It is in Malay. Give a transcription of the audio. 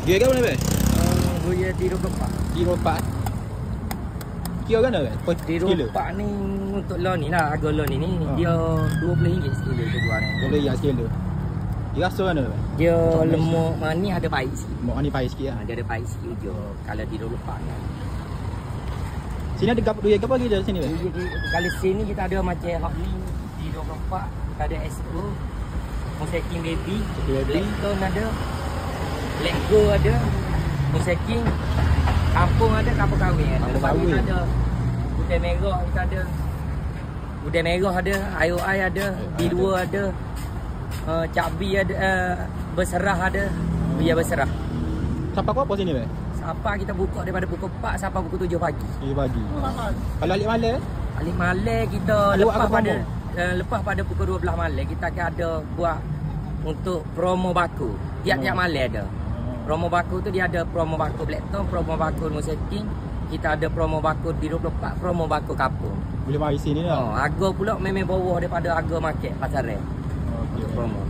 Dia kan mana be? Dia di 24. Di 24. Kira kan be? Di 24 ni untuk loan ni lah, harga loan ni dia RM20 sekilo tu jual ni. Boleh ya sekilo. Dia rasa mana be? Dia lemuk manis ada pahit sikit. Lemuk manis pahit sikit lah. Dia ada pahit sikit je. Kalau di 24 ni. Sini ada gap duit apa lagi dah sini be? Kalau sini kita ada macam hot ni di 24, kita ada SO, Moseking baby, Blackstone ada, Black Go ada, Moseking, kampung ada, kampung kahwin ada. Kampung kahwin ada. Udang merah kita ada. Udang merah ada, IOI ada, B2 ada. Cabi ada, berserah ada, biar berserah. Sampai apa sini be? Siapa kita buka daripada pukul 4 sampai pukul 7 pagi. 7 pagi. Kalau alik malam? Alik malam kita lepas pada pukul 12 malam kita akan ada buat untuk promo baku. Tiap-tiap malam ada. Promo baku tu dia ada promo baku Blackstone, promo baku Moseking. Kita ada promo baku di 24, promo baku kampung. Boleh mari sini lah. Harga pula memang bawah daripada harga market pasaran. Okey. Promo.